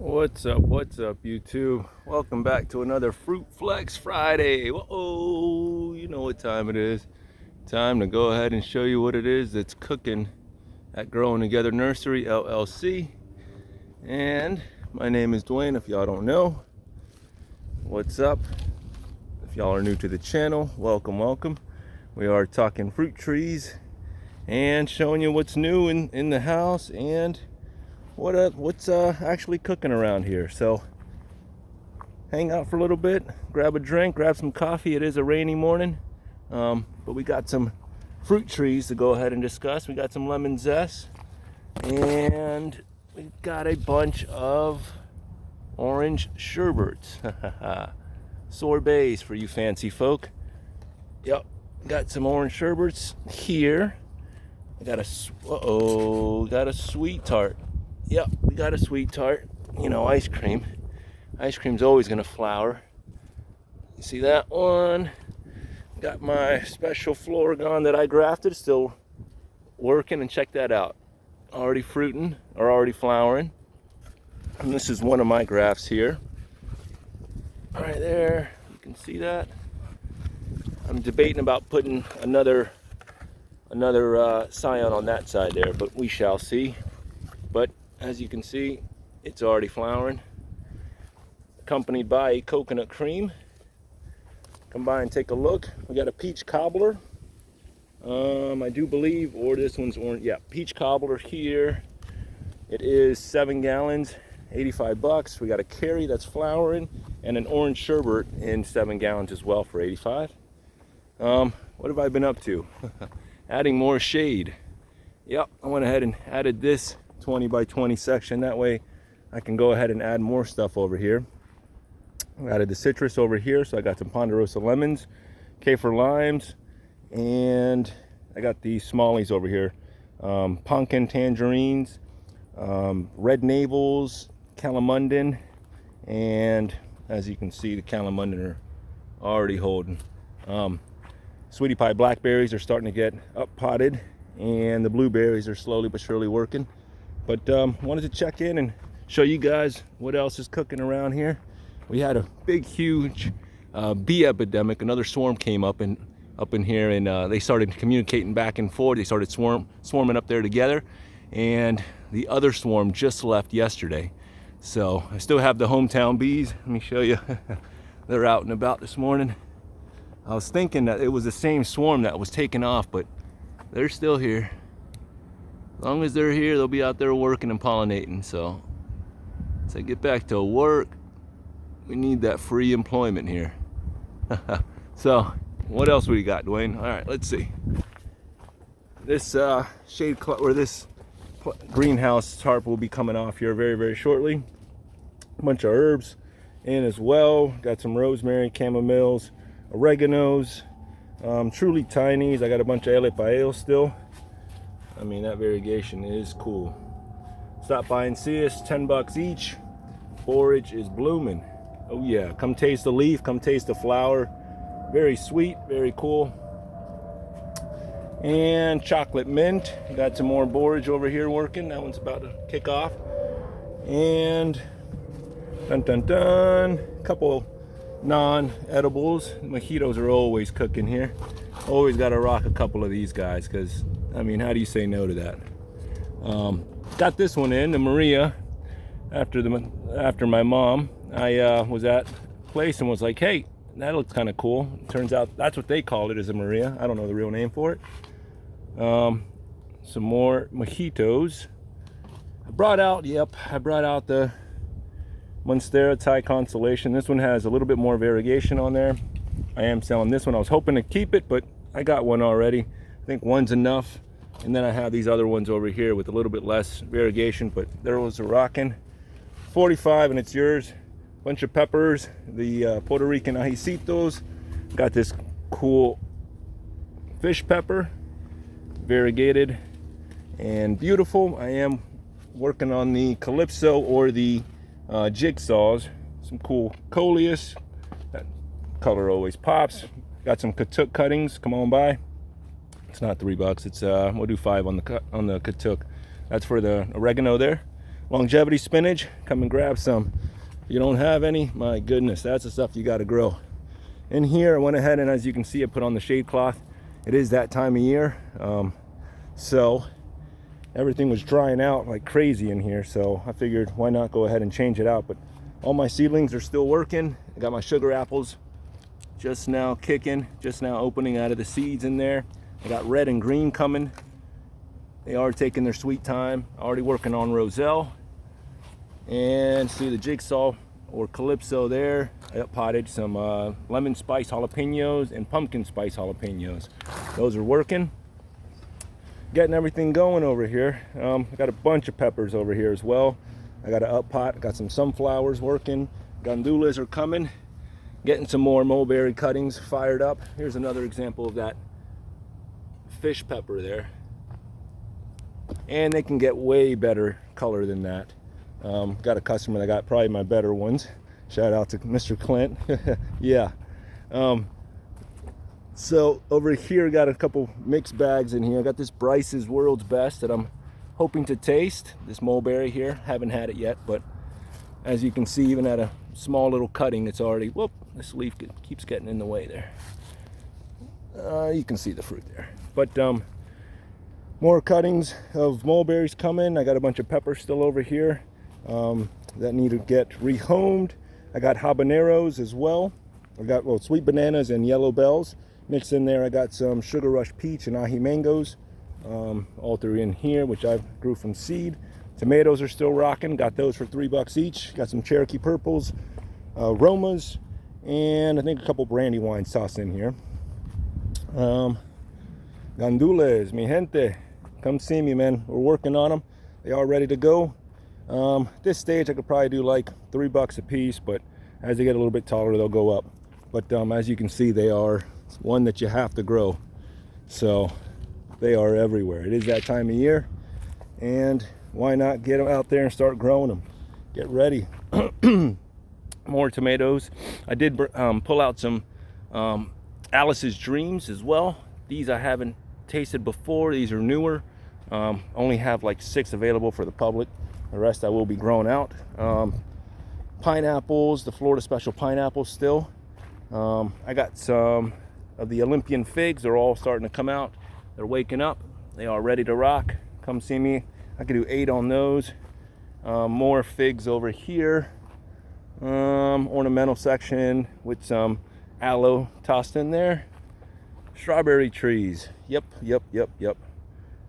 What's up, YouTube? Welcome back to another Fruit Flex Friday. Whoa, you know what time it is. Time to go ahead and show you what it is that's cooking at Growing Together Nursery, LLC. And my name is Dwayne, if y'all don't know. What's up? If y'all are new to the channel, welcome. We are talking fruit trees and showing you what's new in the house and what's actually cooking around here. So hang out for a little bit, grab a drink, grab some coffee. It is a rainy morning, but we got some fruit trees to go ahead and discuss. We got some lemon zest, and we've got a bunch of orange sherbets. Sorbets for you fancy folk. Yep, got some orange sherbets here. I got a sweet tart. Yep, we got a sweet tart. You know, ice cream. Ice cream's always gonna flower. You see that one? Got my special Floragon that I grafted, still working, and check that out. Already fruiting, or already flowering. And this is one of my grafts here. Right there, you can see that. I'm debating about putting another scion on that side there, but we shall see. But as you can see, it's already flowering, accompanied by a coconut cream. Come by and take a look. We got a peach cobbler. I do believe, or this one's orange. Yeah, peach cobbler here. It is 7 gallons, 85 bucks. We got a carry that's flowering and an orange sherbet in 7 gallons as well for 85. What have I been up to? Adding more shade. Yep, I went ahead and added this 20 by 20 section. That way I can go ahead and add more stuff over here. I added the citrus over here, so I got some Ponderosa lemons, Kaffir limes, and I got these smallies over here. Pumpkin tangerines, red navels, calamundan, and as you can see, the calamundan are already holding. Sweetie pie blackberries are starting to get up potted, and the blueberries are slowly but surely working. But wanted to check in and show you guys what else is cooking around here. We had a big, huge bee epidemic. Another swarm came up in here, and they started communicating back and forth. They started swarming up there together, and the other swarm just left yesterday. So I still have the hometown bees. Let me show you. They're out and about this morning. I was thinking that it was the same swarm that was taken off, but they're still here. As long as they're here, they'll be out there working and pollinating. So as I get back to work, we need that free employment here. So what else we got, Dwayne? All right, let's see. This this greenhouse tarp will be coming off here very, very shortly. A bunch of herbs in as well. Got some rosemary, chamomiles, oreganos, truly tinies. I got a bunch of Elepaeos still. I mean, that variegation is cool. Stop by and see us. 10 bucks each. Forage is blooming. Oh yeah, come taste the leaf, come taste the flower. Very sweet, very cool. And chocolate mint. Got some more borage over here working. That one's about to kick off. And a couple non-edibles. Mojitos are always cooking here. Always got to rock a couple of these guys, because I mean, how do you say no to that? Got this one in, the Maria. After my mom, I was at a place and was like, hey, that looks kind of cool. Turns out that's what they call it, is a Maria. I don't know the real name for it. Some more mojitos. I brought out the Monstera Thai Constellation. This one has a little bit more variegation on there. I am selling this one. I was hoping to keep it, but I got one already. I think one's enough. And then I have these other ones over here with a little bit less variegation, but there was a rockin'. 45 and it's yours. Bunch of peppers, the Puerto Rican ajicitos. Got this cool fish pepper, variegated and beautiful. I am working on the Calypso or the jigsaws. Some cool coleus. That color always pops. Got some Katuk cuttings. Come on by. It's not $3. It's we'll do 5 on the Katuk. That's for the oregano there. longevity spinach, come and grab some. If you don't have any, my goodness, that's the stuff you got to grow. In here, I went ahead and, as you can see, I put on the shade cloth. It is that time of year, so everything was drying out like crazy in here, so I figured why not go ahead and change it out. But all my seedlings are still working. I got my sugar apples just now kicking, just now opening out of the seeds in there. I got red and green coming. They are taking their sweet time. Already working on Roselle. And see the jigsaw or calypso there. I up potted some lemon spice jalapenos and pumpkin spice jalapenos. Those are working. Getting everything going over here. I got a bunch of peppers over here as well. I got an up pot, got some sunflowers working. Gandulas are coming. Getting some more mulberry cuttings fired up. Here's another example of that fish pepper there. And they can get way better color than that. Got a customer that got probably my better ones. Shout out to Mr. Clint. Yeah. So over here, got a couple mixed bags in here. I got this Bryce's World's Best that I'm hoping to taste. This mulberry here, haven't had it yet, but as you can see, even at a small little cutting, it's already, whoop, this leaf keeps getting in the way there. You can see the fruit there. But more cuttings of mulberries coming. I got a bunch of peppers still over here that need to get rehomed. I got habaneros as well. I got, well, sweet bananas and yellow bells mixed in there. I got some Sugar Rush peach and ahi mangoes all through in here, which I grew from seed. Tomatoes are still rocking. Got those for $3 each. Got some Cherokee purples, Romas, and I think a couple Brandywines tossed in here. Gandules, mi gente, come see me, man. We're working on them. They are ready to go. This stage I could probably do like $3 a piece, but as they get a little bit taller, they'll go up. But as you can see, they are one that you have to grow. So they are everywhere. It is that time of year, and why not get them out there and start growing them? Get ready. More tomatoes. I did pull out some Alice's Dreams as well. These I haven't tasted before. These are newer. Only have like 6 available for the public. The rest I will be growing out. Pineapples, the Florida Special pineapples still. I got some of the Olympian figs. They're all starting to come out. They're waking up. They are ready to rock. Come see me. I could do 8 on those. More figs over here. Ornamental section with some aloe tossed in there. Strawberry trees. Yep.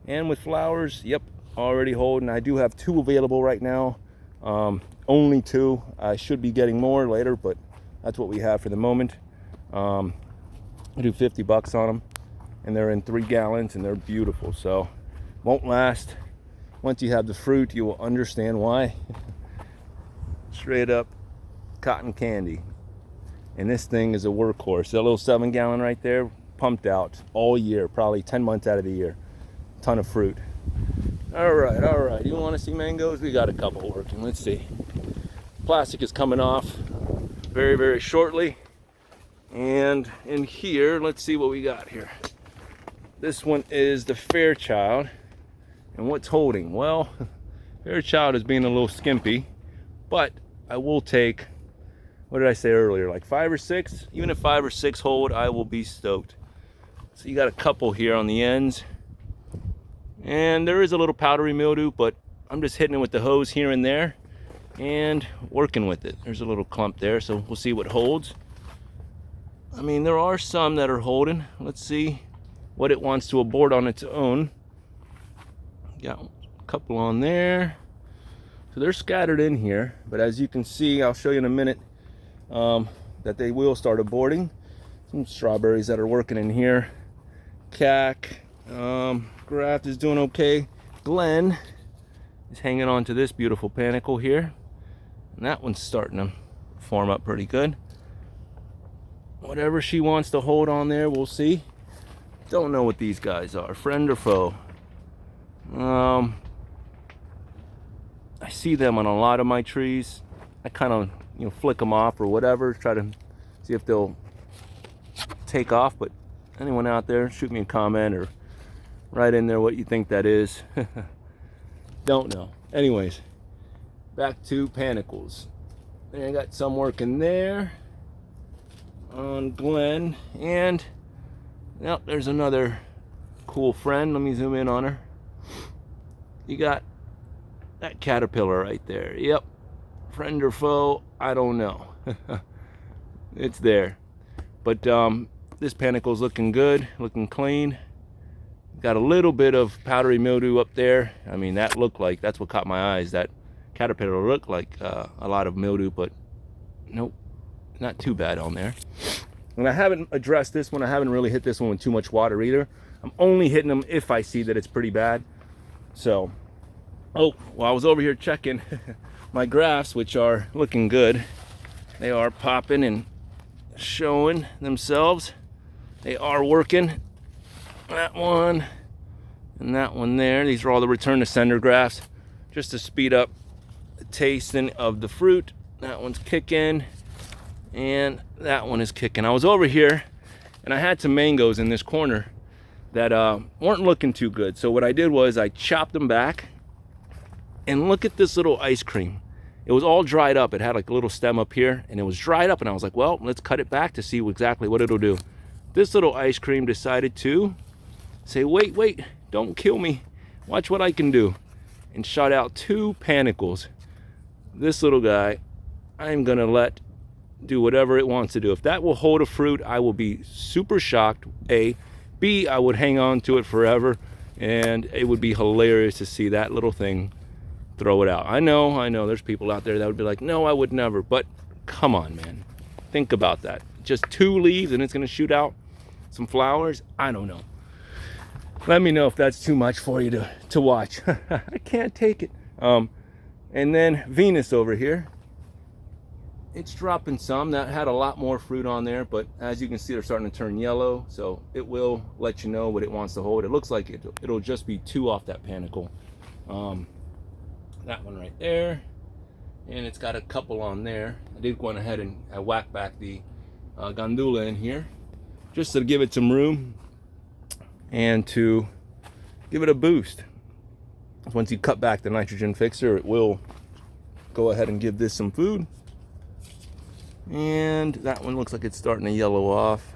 And with flowers, yep, already holding. I do have 2 available right now. Only 2. I should be getting more later, but that's what we have for the moment. I do $50 on them, and they're in 3 gallons, and they're beautiful. So won't last. Once you have the fruit, you will understand why. Straight up cotton candy. And this thing is a workhorse. That little 7-gallon right there, pumped out all year, probably 10 months out of the year. Ton of fruit. All right. You want to see mangoes? We got a couple working. Let's see. Plastic is coming off very, very shortly. And in here, let's see what we got here. This one is the Fairchild. And what's holding? Well, Fairchild is being a little skimpy, but I will take, what did I say earlier, like 5 or 6? Even if 5 or 6 hold, I will be stoked. So you got a couple here on the ends. And there is a little powdery mildew, but I'm just hitting it with the hose here and there and working with it. There's a little clump there, so we'll see what holds. I mean, there are some that are holding. Let's see what it wants to abort on its own. Got a couple on there. So they're scattered in here, but as you can see, I'll show you in a minute that they will start aborting. Some strawberries that are working in here. Cac, Graft is doing okay. Glenn is hanging on to this beautiful panicle here. And that one's starting to form up pretty good. Whatever she wants to hold on there, we'll see. Don't know what these guys are, friend or foe. I see them on a lot of my trees. I kind of, flick them off or whatever, try to see if they'll take off. But anyone out there, shoot me a comment or write in there what you think that is. Don't know. Anyways, back to panicles. And I got some working there on Glenn, and now there's another cool friend. Let me zoom in on her. You got that caterpillar right there. Yep, friend or foe, I don't know. It's there, but this panicle's looking good, looking clean. Got a little bit of powdery mildew up there. I mean, that looked like, that's what caught my eyes. That caterpillar looked like a lot of mildew, but nope, not too bad on there. And I haven't addressed this one. I haven't really hit this one with too much water either. I'm only hitting them if I see that it's pretty bad. So, oh, well, I was over here checking my graphs, which are looking good. They are popping and showing themselves. They are working. That one and that one there. These are all the return to sender graphs, just to speed up the tasting of the fruit. That one's kicking, and that one is kicking. I was over here, and I had some mangoes in this corner that weren't looking too good. So what I did was I chopped them back, and look at this little ice cream. It was all dried up. It had like a little stem up here, and it was dried up, and I was like, well, let's cut it back to see exactly what it'll do. This little ice cream decided to say, wait, don't kill me. Watch what I can do. And shot out 2 panicles. This little guy, I'm gonna let do whatever it wants to do. If that will hold a fruit, I will be super shocked, A. B, I would hang on to it forever, and it would be hilarious to see that little thing throw it out. I know, there's people out there that would be like, no, I would never, but come on, man. Think about that. Just 2 leaves and it's gonna shoot out some flowers? I don't know. Let me know if that's too much for you to watch. I can't take it. And then Venus over here. It's dropping some. That had a lot more fruit on there, but as you can see, they're starting to turn yellow, so it will let you know what it wants to hold. It looks like it'll just be 2 off that panicle. That one right there, and it's got a couple on there. I did go ahead and I whacked back the Gandula in here, just to give it some room and to give it a boost. Once you cut back the nitrogen fixer, it will go ahead and give this some food. And that one looks like it's starting to yellow off.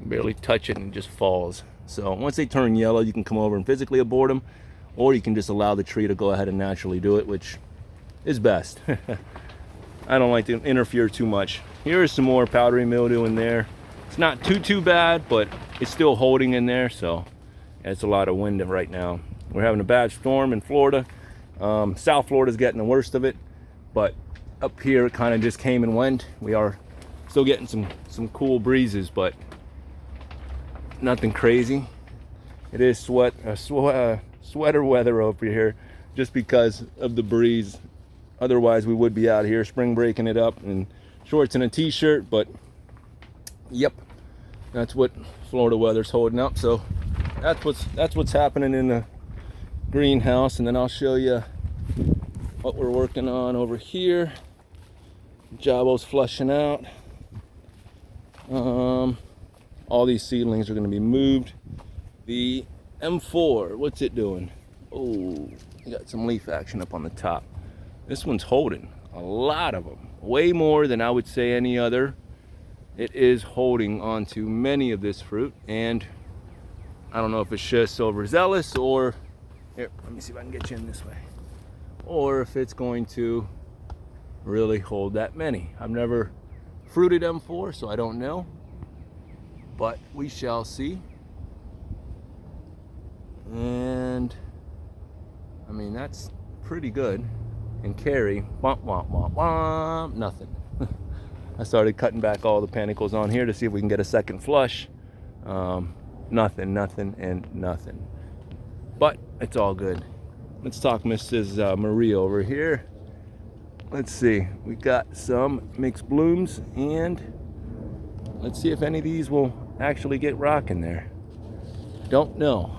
Barely touch it and it just falls. So once they turn yellow, you can come over and physically abort them, or you can just allow the tree to go ahead and naturally do it, which is best. I don't like to interfere too much. Here is some more powdery mildew in there. It's not too bad, but it's still holding in there, so it's a lot of wind right now. We're having a bad storm in Florida. South Florida's getting the worst of it, but up here it kind of just came and went. We are still getting some cool breezes, but nothing crazy. It is sweater weather over here just because of the breeze. Otherwise we would be out here spring breaking it up in shorts and a t-shirt, but yep, that's what Florida weather's holding up. So that's what's happening in the greenhouse. And then I'll show you what we're working on over here. Jabo's flushing out. All these seedlings are going to be moved. The M4, what's it doing? Oh, you got some leaf action up on the top. This one's holding a lot of them, way more than I would say any other. It is holding on to many of this fruit, and I don't know if it's just overzealous, or here, let me see if I can get you in this way, or if it's going to really hold that many. I've never fruited M4, so I don't know, but we shall see. And I mean, that's pretty good. And carry, nothing. I started cutting back all the panicles on here to see if we can get a second flush. Nothing, and nothing. But it's all good. Let's talk Mrs. Maria over here. Let's see, we got some mixed blooms, and let's see if any of these will actually get rocking there. Don't know.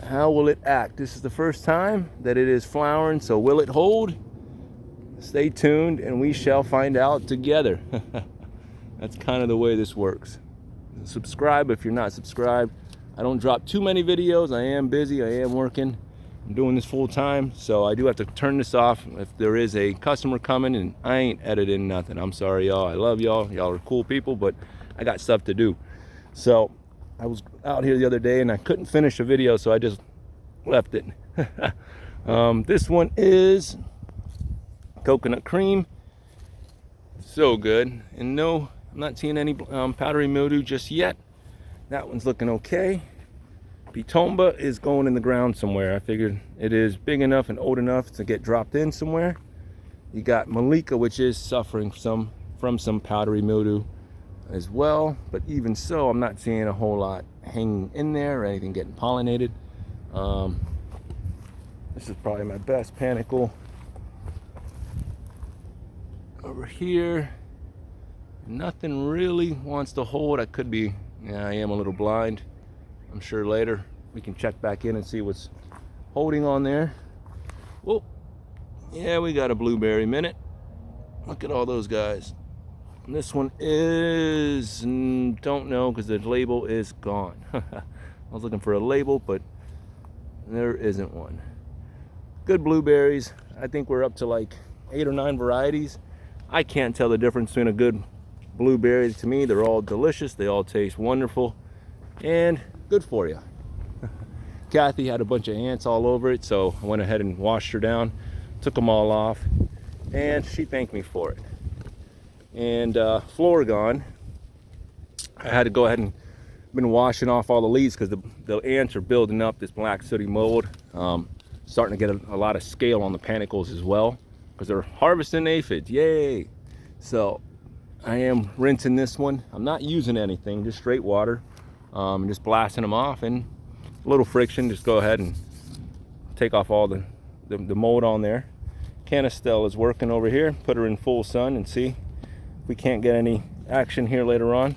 How will it act? This is the first time that it is flowering, so will it hold? Stay tuned and we shall find out together. That's kind of the way this works. Subscribe if you're not subscribed. I don't drop too many videos. I am busy, I am working, I'm doing this full time, so I do have to turn this off if there is a customer coming, and I ain't editing nothing. I'm sorry, y'all. I love y'all. Y'all are cool people, but I got stuff to do. So I was out here the other day and I couldn't finish a video, so I just left it. This one is coconut cream. So good. And no, I'm not seeing any powdery mildew just yet. That one's looking okay. Pitomba is going in the ground somewhere. I figured it is big enough and old enough to get dropped in somewhere. You got Malika, which is suffering from some powdery mildew as well, but even so, I'm not seeing a whole lot hanging in there or anything getting pollinated. This is probably my best panicle. Over here, nothing really wants to hold. I could be, yeah, I am a little blind. I'm sure later we can check back in and see what's holding on there. Well, yeah, we got a blueberry minute. Look at all those guys. And this one is, don't know because the label is gone. I was looking for a label, but there isn't one. Good blueberries. I think we're up to like 8 or 9 varieties. I can't tell the difference between a good blueberry. To me, they're all delicious. They all taste wonderful and good for you. Kathy had a bunch of ants all over it, so I went ahead and washed her down, took them all off, and she thanked me for it. And Floragon, I had to go ahead and been washing off all the leaves because the ants are building up this black sooty mold, starting to get a lot of scale on the panicles as well because they're harvesting aphids. Yay! So I am rinsing this one. I'm not using anything, just straight water, and just blasting them off, and a little friction. Just go ahead and take off all the mold on there. Canistel is working over here. Put her in full sun and see if we can't get any action here later on.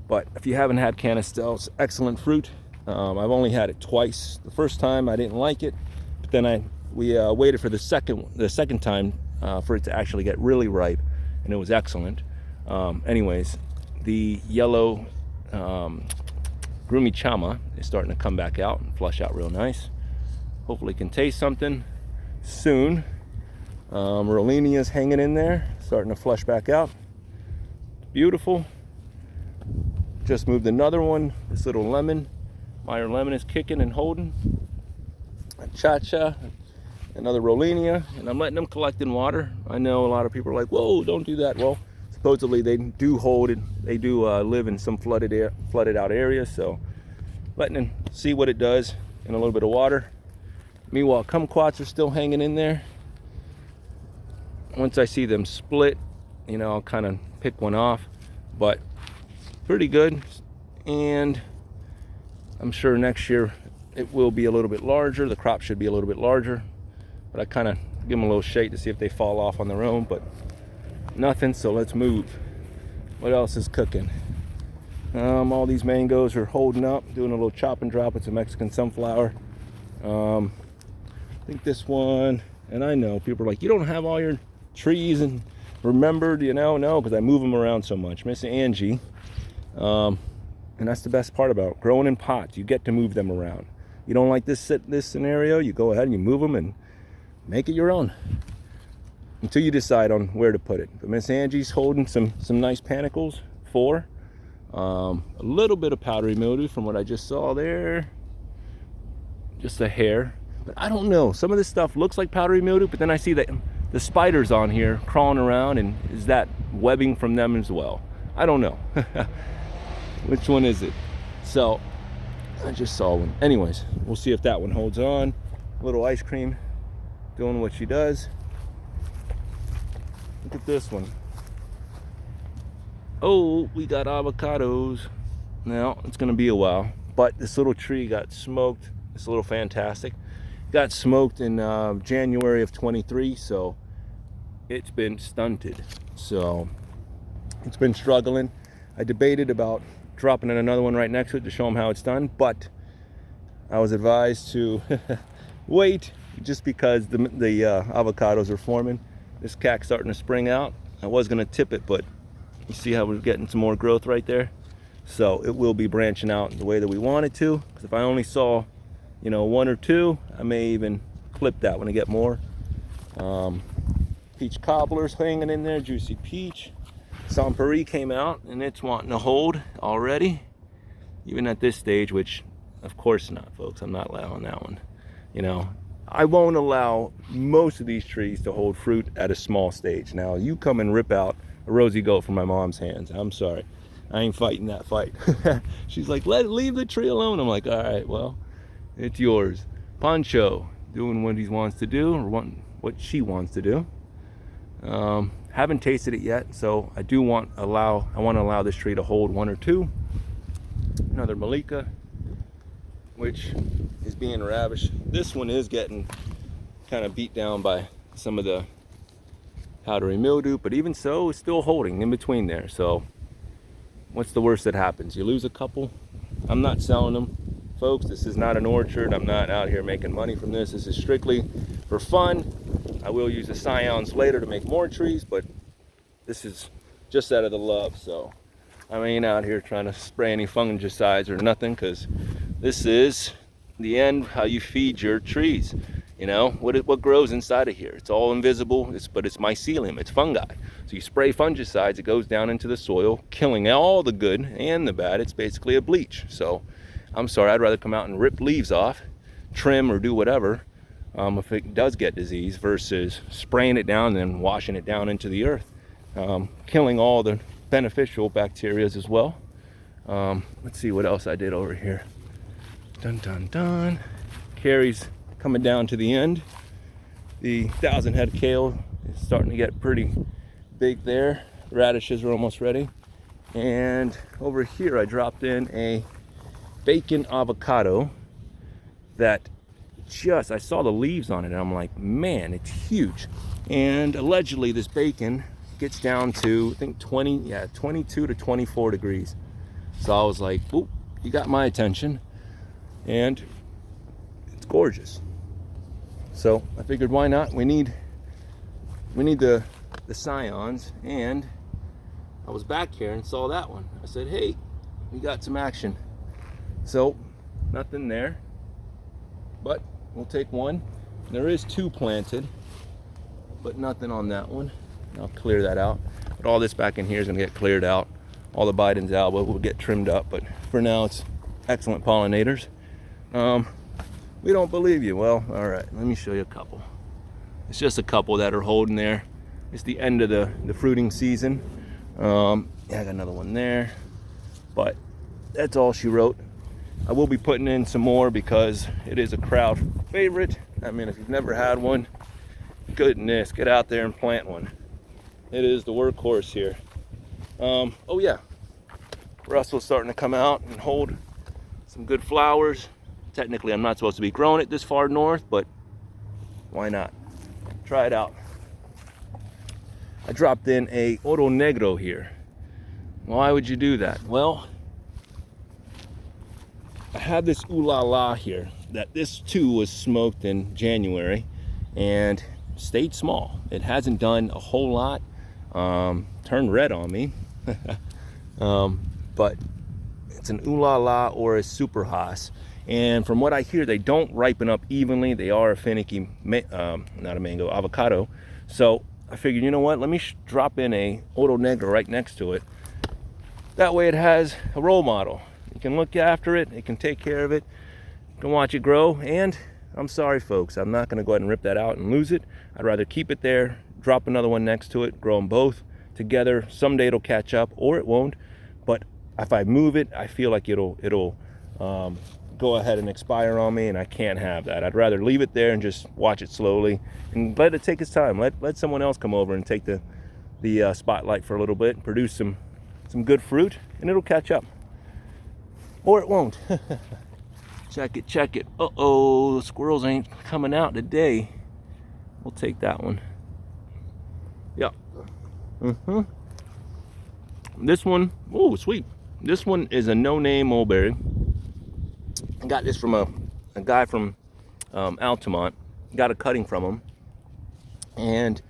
But if you haven't had Canistel, it's excellent fruit. I've only had it twice. The first time I didn't like it, but then we waited for the second time for it to actually get really ripe, and it was excellent. Anyways, the yellow Grumi Chama is starting to come back out and flush out real nice. Hopefully can taste something soon. Rolenia is hanging in there, starting to flush back out. Beautiful. Just moved another one. This little lemon, Meyer lemon, is kicking and holding. A Cha-Cha, another Rolenia, and I'm letting them collect in water. I know a lot of people are like, whoa, don't do that. Well, supposedly they do hold it. They do live in some flooded out areas, so letting them see what it does in a little bit of water. Meanwhile, kumquats are still hanging in there. Once I see them split, you know, I'll kind of pick one off, but pretty good. And I'm sure next year it will be a little bit larger. The crop should be a little bit larger, but I kind of give them a little shake to see if they fall off on their own, but nothing. So let's move. What else is cooking? All these mangoes are holding up, doing a little chop and drop with some Mexican sunflower. I think this one, and I know people are like, you don't have all your trees and remembered, you know. No, because I move them around so much. Miss Angie, and that's the best part about growing in pots. You get to move them around. You don't like this scenario, you go ahead and you move them and make it your own until you decide on where to put it. But Miss Angie's holding some nice panicles. 4. A little bit of powdery mildew from what I just saw there, just a hair. But I don't know, some of this stuff looks like powdery mildew, but then I see that the spiders on here crawling around, and is that webbing from them as well? I don't know. Which one is it? So I just saw one. Anyways, we'll see if that one holds on. Little ice cream doing what she does. Look at this one. Oh, we got avocados. Now it's gonna be a while, but this little tree got smoked. It's a little fantastic. Got smoked in January of 23, so it's been stunted. So it's been struggling. I debated about dropping in another one right next to it to show them how it's done, but I was advised to wait just because the avocados are forming. This cack's starting to spring out. I was gonna tip it, but you see how we're getting some more growth right there? So it will be branching out the way that we want it to, because if I only saw, you know, 1 or 2. I may even flip that one to get more. Peach cobblers hanging in there, juicy peach. Saint-Péry came out and it's wanting to hold already, even at this stage, which of course not, folks. I'm not allowing that one. You know, I won't allow most of these trees to hold fruit at a small stage. Now, you come and rip out a rosy goat from my mom's hands, I'm sorry. I ain't fighting that fight. She's like, leave the tree alone. I'm like, all right, well, it's yours. Pancho doing what he wants to do, or what she wants to do. Haven't tasted it yet, so I want to allow this tree to hold 1 or 2. Another Malika, which is being ravished. This one is getting kind of beat down by some of the powdery mildew, but even so, it's still holding in between there. So what's the worst that happens? You lose a couple. I'm not selling them, folks. This is not an orchard. I'm not out here making money from this. This is strictly for fun. I will use the scions later to make more trees, but this is just out of the love. So I ain't out here trying to spray any fungicides or nothing, because this is the end, how you feed your trees. You know, what grows inside of here? It's all invisible, but it's mycelium, it's fungi. So you spray fungicides, it goes down into the soil, killing all the good and the bad. It's basically a bleach. So I'm sorry, I'd rather come out and rip leaves off, trim or do whatever, if it does get disease, versus spraying it down and then washing it down into the earth, killing all the beneficial bacteria as well. Let's see what else I did over here. Dun dun dun. Carrie's coming down to the end. The 1,000 head kale is starting to get pretty big there. Radishes are almost ready. And over here I dropped in a bacon avocado that I saw the leaves on it and I'm like, man, it's huge. And allegedly this bacon gets down to, I think 22 to 24 degrees. So I was like, oop, you got my attention. And it's gorgeous. So I figured, why not? We need the scions, and I was back here and saw that one. I said, hey, we got some action. So nothing there, but we'll take one. There is 2 planted, but nothing on that one. I'll clear that out. But all this back in here is gonna get cleared out. All the Biden's alba will get trimmed up, but for now it's excellent pollinators. We don't believe you. Well, all right, let me show you a couple. It's just a couple that are holding there. It's the end of the fruiting season. Yeah, I got another one there, but that's all she wrote. I will be putting in some more because it is a crowd favorite. I mean, if you've never had one, goodness, get out there and plant one. It is the workhorse here. Oh yeah, Russell's starting to come out and hold some good flowers. Technically, I'm not supposed to be growing it this far north, but why not? Try it out. I dropped in a Oro Negro here. Why would you do that? Well, I had this Ooh La La here that this too was smoked in January and stayed small. It hasn't done a whole lot. Turned red on me. But it's an Ooh La La or a Super Haas. And from what I hear, they don't ripen up evenly. They are a finicky, not a mango, avocado. So I figured, you know what? Let me drop in a Oro Negro right next to it. That way it has a role model. You can look after it. It can take care of it. You can watch it grow. And I'm sorry, folks. I'm not going to go ahead and rip that out and lose it. I'd rather keep it there, drop another one next to it, grow them both together. Someday it'll catch up or it won't. But if I move it, I feel like it'll go ahead and expire on me, and I can't have that. I'd rather leave it there and just watch it slowly and let it take its time. Let someone else come over and take the spotlight for a little bit, produce some good fruit, and it'll catch up. Or it won't. Check it. Uh-oh, the squirrels ain't coming out today. We'll take that one. Yeah. This one, oh, sweet. This one is a no-name mulberry. I got this from a guy from Altamont. Got a cutting from him and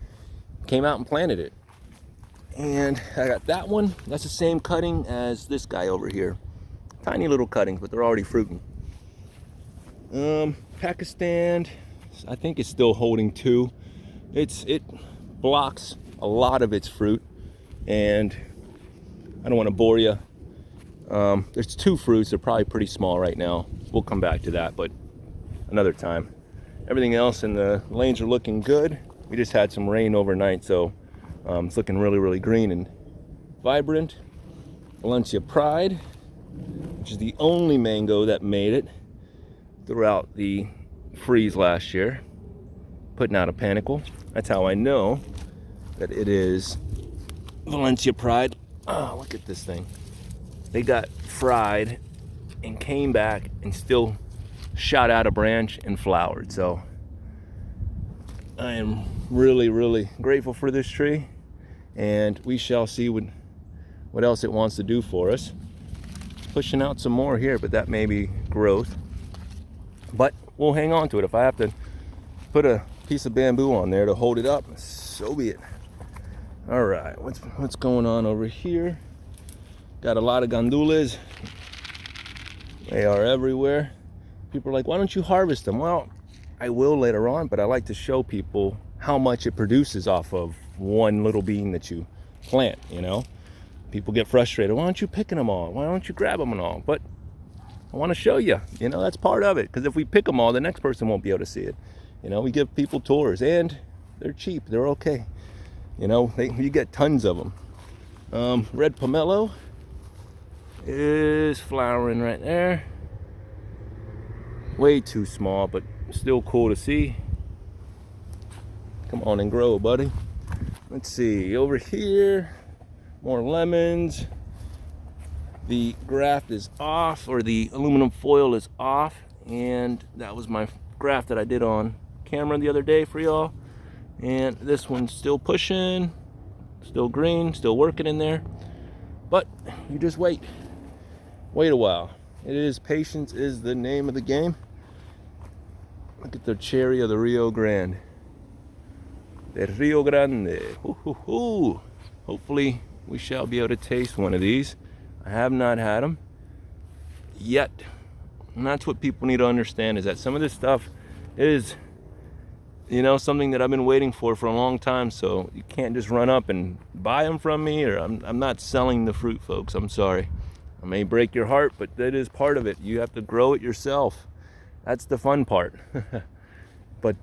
came out and planted it. And I got that one. That's the same cutting as this guy over here. Tiny little cuttings, but they're already fruiting. Pakistan, I think it's still holding 2. It blocks a lot of its fruit, and I don't want to bore you. There's 2 fruits. They're probably pretty small right now. We'll come back to that, but another time. Everything else in the lanes are looking good. We just had some rain overnight, so it's looking really, really green and vibrant. Valencia Pride, which is the only mango that made it throughout the freeze last year, putting out a panicle. That's how I know that it is Valencia Pride. Oh, look at this thing. They got fried and came back and still shot out a branch and flowered. So I am really, really grateful for this tree, and we shall see what else it wants to do for us. Pushing out some more here, but that may be growth. But we'll hang on to it. If I have to put a piece of bamboo on there to hold it up, so be it. All right, what's going on over here? Got a lot of gandules. They are everywhere. People are like, why don't you harvest them? Well, I will later on, but I like to show people how much it produces off of one little bean that you plant, you know? People get frustrated. Why aren't you picking them all? Why don't you grab them and all? But I want to show you, you know, that's part of it. Because if we pick them all, the next person won't be able to see it. You know, we give people tours, and they're cheap. They're okay. You know, you get tons of them. Red pomelo is flowering right there. Way too small, but still cool to see. Come on and grow, buddy. Let's see, over here, more lemons. The graft is off, or the aluminum foil is off, and that was my graft that I did on camera the other day for y'all. And this one's still pushing, still green, still working in there. But you just wait a while. It is, patience is the name of the game. Look at the cherry of the Rio Grande. The Rio Grande. Ooh, ooh, ooh. Hopefully we shall be able to taste one of these. I have not had them yet. And that's what people need to understand, is that some of this stuff is, you know, something that I've been waiting for a long time. So you can't just run up and buy them from me, or I'm not selling the fruit, folks. I'm sorry. I may break your heart, but that is part of it. You have to grow it yourself. That's the fun part. But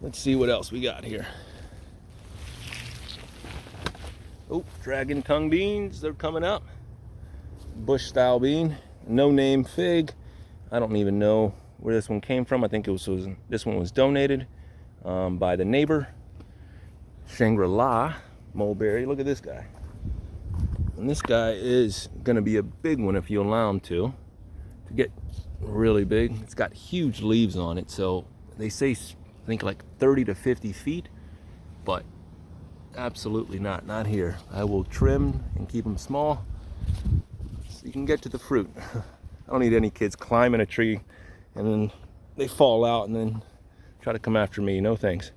let's see what else we got here. Oh, dragon tongue beans, they're coming up. Bush style bean, no name fig. I don't even know where this one came from. I think this one was donated by the neighbor. Shangri-La mulberry. Look at this guy. And this guy is gonna be a big one if you allow him to get really big. It's got huge leaves on it, so they say, I think, like 30 to 50 feet, but absolutely not here. I will trim and keep them small so you can get to the fruit. I don't need any kids climbing a tree and then they fall out and then try to come after me. No thanks.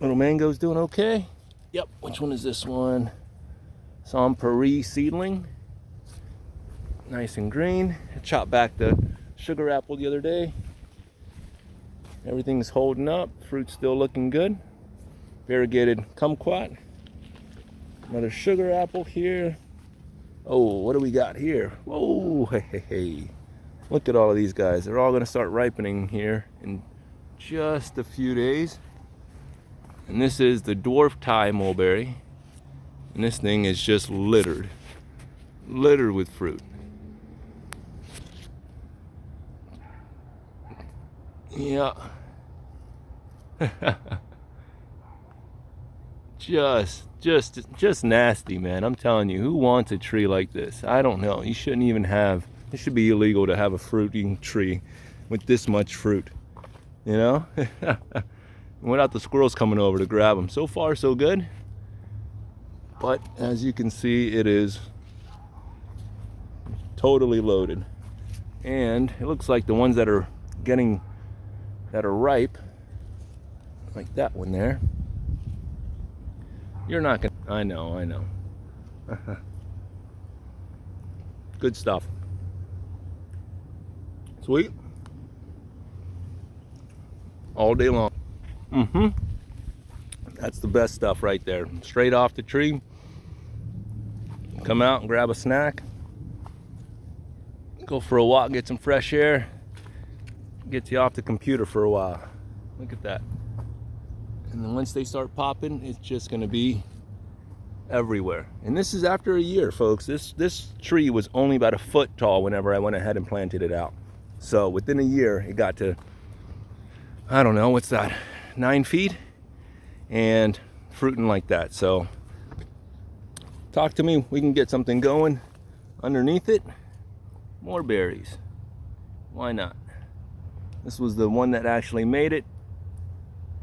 Little mango's doing okay. Yep, which one is this one? San Paris seedling. Nice and green. I chopped back the sugar apple the other day. Everything's holding up. Fruit's still looking good. Variegated kumquat. Another sugar apple here. Oh, what do we got here? Whoa, hey. Look at all of these guys. They're all going to start ripening here in just a few days. And this is the dwarf Thai mulberry. And this thing is just littered with fruit. Yeah. just nasty, man. I'm telling you, who wants a tree like this? I don't know. You shouldn't even have, it should be illegal to have a fruiting tree with this much fruit, you know? Without the squirrels coming over to grab them. So far, so good. But as you can see, it is totally loaded. And it looks like the ones that are ripe, like that one there, you're not gonna, I know. Good stuff. Sweet. All day long. That's the best stuff right there. Straight off the tree. Come out and grab a snack. Go for a walk, get some fresh air. Gets you off the computer for a while. Look at that. And then once they start popping, it's just gonna be everywhere. And this is after a year, folks. This tree was only about a foot tall whenever I went ahead and planted it out. So within a year, it got to, I don't know, what's that, 9 feet? And fruiting like that. So talk to me, we can get something going underneath it. More berries. Why not? This was the one that actually made it.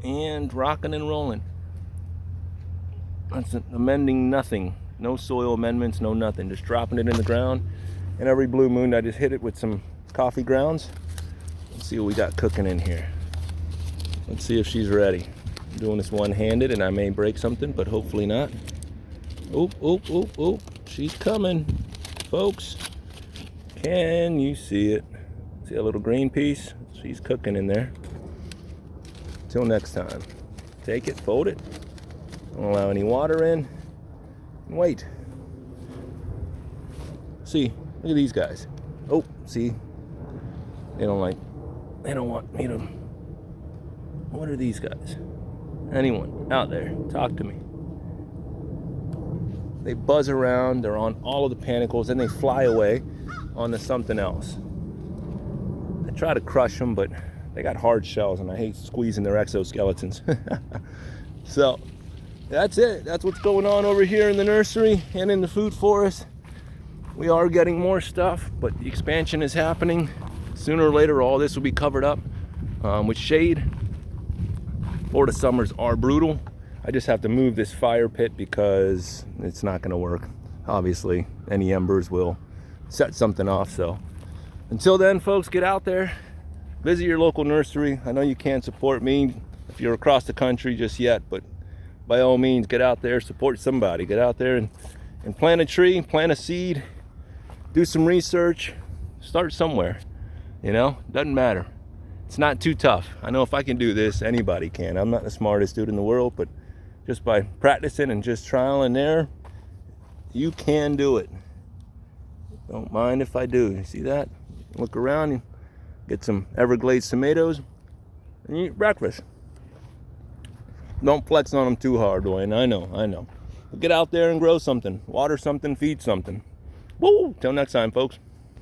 And rocking and rolling. That's amending nothing. No soil amendments, no nothing. Just dropping it in the ground. And every blue moon I just hit it with some coffee grounds. Let's see what we got cooking in here. Let's see if she's ready. I'm doing this one-handed and I may break something, but hopefully not. Oop, oop, oop, oop. She's coming, folks. Can you see it? See a little green piece? She's cooking in there. Till next time. Take it, fold it. Don't allow any water in. And wait. See, look at these guys. Oh, see? They don't want me to. What are these guys? Anyone out there, talk to me. They buzz around, they're on all of the panicles, then they fly away onto something else. I try to crush them, but they got hard shells and I hate squeezing their exoskeletons. So that's it. That's what's going on over here in the nursery and in the food forest. We are getting more stuff, but the expansion is happening. Sooner or later, all this will be covered up with shade. Florida summers are brutal. I just have to move this fire pit because it's not gonna work. Obviously, any embers will set something off. So until then, folks, get out there, visit your local nursery. I know you can't support me if you're across the country just yet, but by all means, get out there, support somebody. Get out there and plant a tree, plant a seed, do some research, start somewhere. You know, doesn't matter. It's not too tough. I know if I can do this, anybody can. I'm not the smartest dude in the world, but just by practicing and just trial and error, you can do it. Don't mind if I do. You see that? Look around, and get some Everglades tomatoes, and you eat breakfast. Don't flex on them too hard, Dwayne. I know. But get out there and grow something. Water something, feed something. Woo! Till next time, folks.